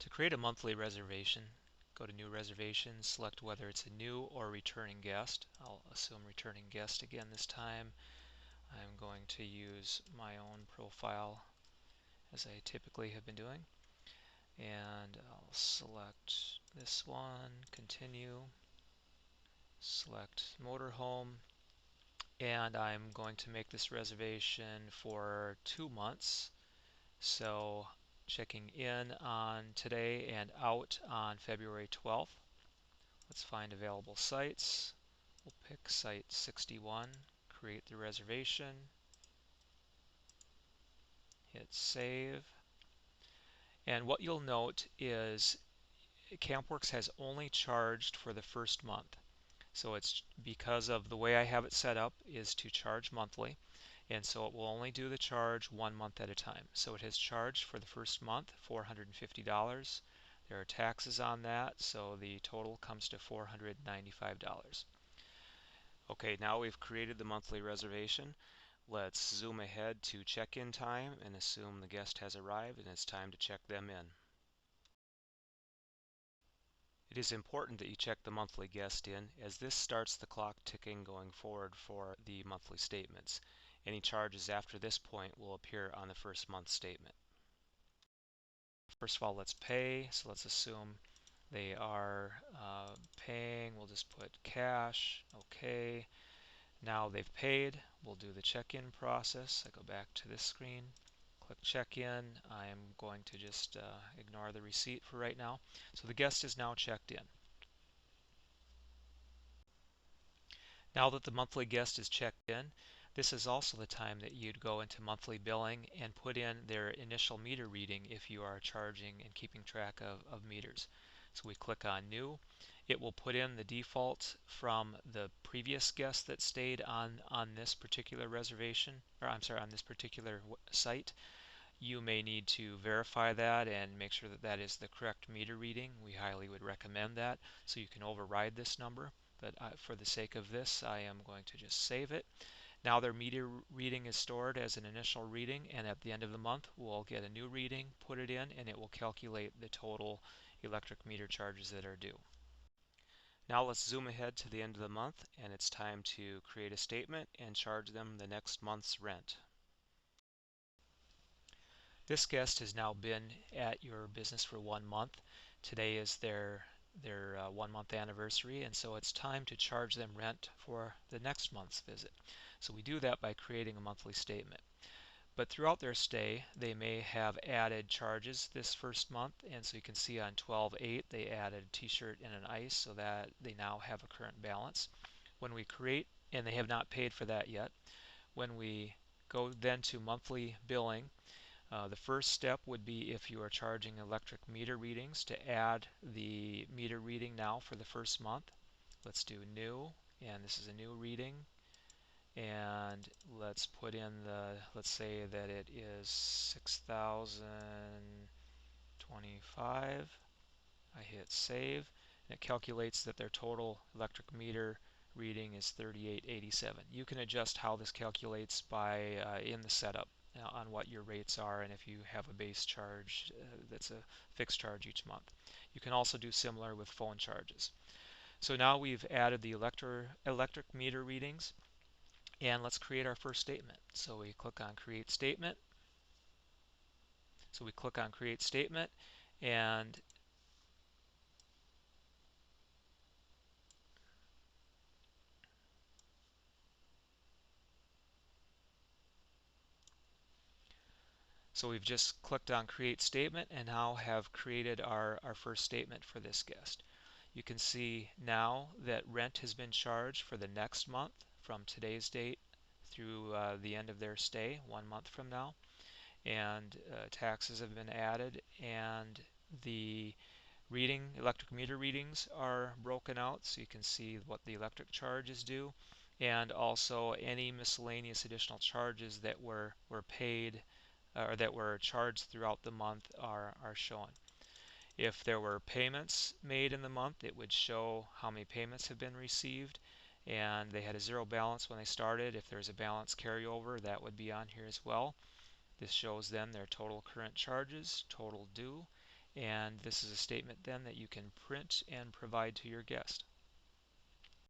To create a monthly reservation, go to New Reservations, select whether it's a new or returning guest. I'll assume returning guest again this time. I'm going to use my own profile as I typically have been doing. And I'll select this one, continue, select motorhome, and I'm going to make this reservation for 2 months. So checking in on today and out on February 12th. Let's find available sites. We'll pick site 61, create the reservation, hit save. And what you'll note is CampWorks has only charged for the first month. So it's because of the way I have it set up is to charge monthly, and so it will only do the charge 1 month at a time. So it has charged for the first month $450. There are taxes on that, so the total comes to $495. Okay, now we've created the monthly reservation. Let's zoom ahead to check-in time and assume the guest has arrived and it's time to check them in. It is important that you check the monthly guest in, as this starts the clock ticking going forward for the monthly statements. Any charges after this point will appear on the first month statement. First of all, let's pay. So let's assume they are paying. We'll just put cash. Okay. Now they've paid. We'll do the check-in process. I go back to this screen. Click check-in. I am going to just ignore the receipt for right now. So the guest is now checked in. Now that the monthly guest is checked in, this is also the time that you'd go into monthly billing and put in their initial meter reading if you are charging and keeping track of meters. So we click on New. It will put in the default from the previous guest that stayed on this particular reservation, or I'm sorry, on this particular site. You may need to verify that and make sure that that is the correct meter reading. We highly would recommend that, so you can override this number. But for the sake of this, I am going to just save it. Now their meter reading is stored as an initial reading, and at the end of the month we'll get a new reading, put it in, and it will calculate the total electric meter charges that are due. Now let's zoom ahead to the end of the month, and it's time to create a statement and charge them the next month's rent. This guest has now been at your business for 1 month. Today is their 1 month anniversary, and so it's time to charge them rent for the next month's visit. So we do that by creating a monthly statement. But throughout their stay, they may have added charges this first month, and so you can see on 12/8 they added a t-shirt and an ice, so that they now have a current balance. When we create, and they have not paid for that yet, when we go then to monthly billing, the first step would be, if you are charging electric meter readings, to add the meter reading now for the first month. Let's do new, and this is a new reading, and let's put in let's say that it is 6,025. I hit save, and it calculates that their total electric meter reading is 3887. You can adjust how this calculates by in the setup on what your rates are, and if you have a base charge that's a fixed charge each month. You can also do similar with phone charges. So now we've added the electric meter readings, and let's create our first statement. So we click on Create Statement. And so we've just clicked on Create Statement and now have created our first statement for this guest. You can see now that rent has been charged for the next month from today's date through the end of their stay, 1 month from now, and taxes have been added, and the electric meter readings are broken out, so you can see what the electric charge is due, and also any miscellaneous additional charges that were paid or that were charged throughout the month are shown. If there were payments made in the month, it would show how many payments have been received, and they had a zero balance when they started. If there's a balance carryover, that would be on here as well. This shows then their total current charges, total due, And this is a statement then that you can print and provide to your guest.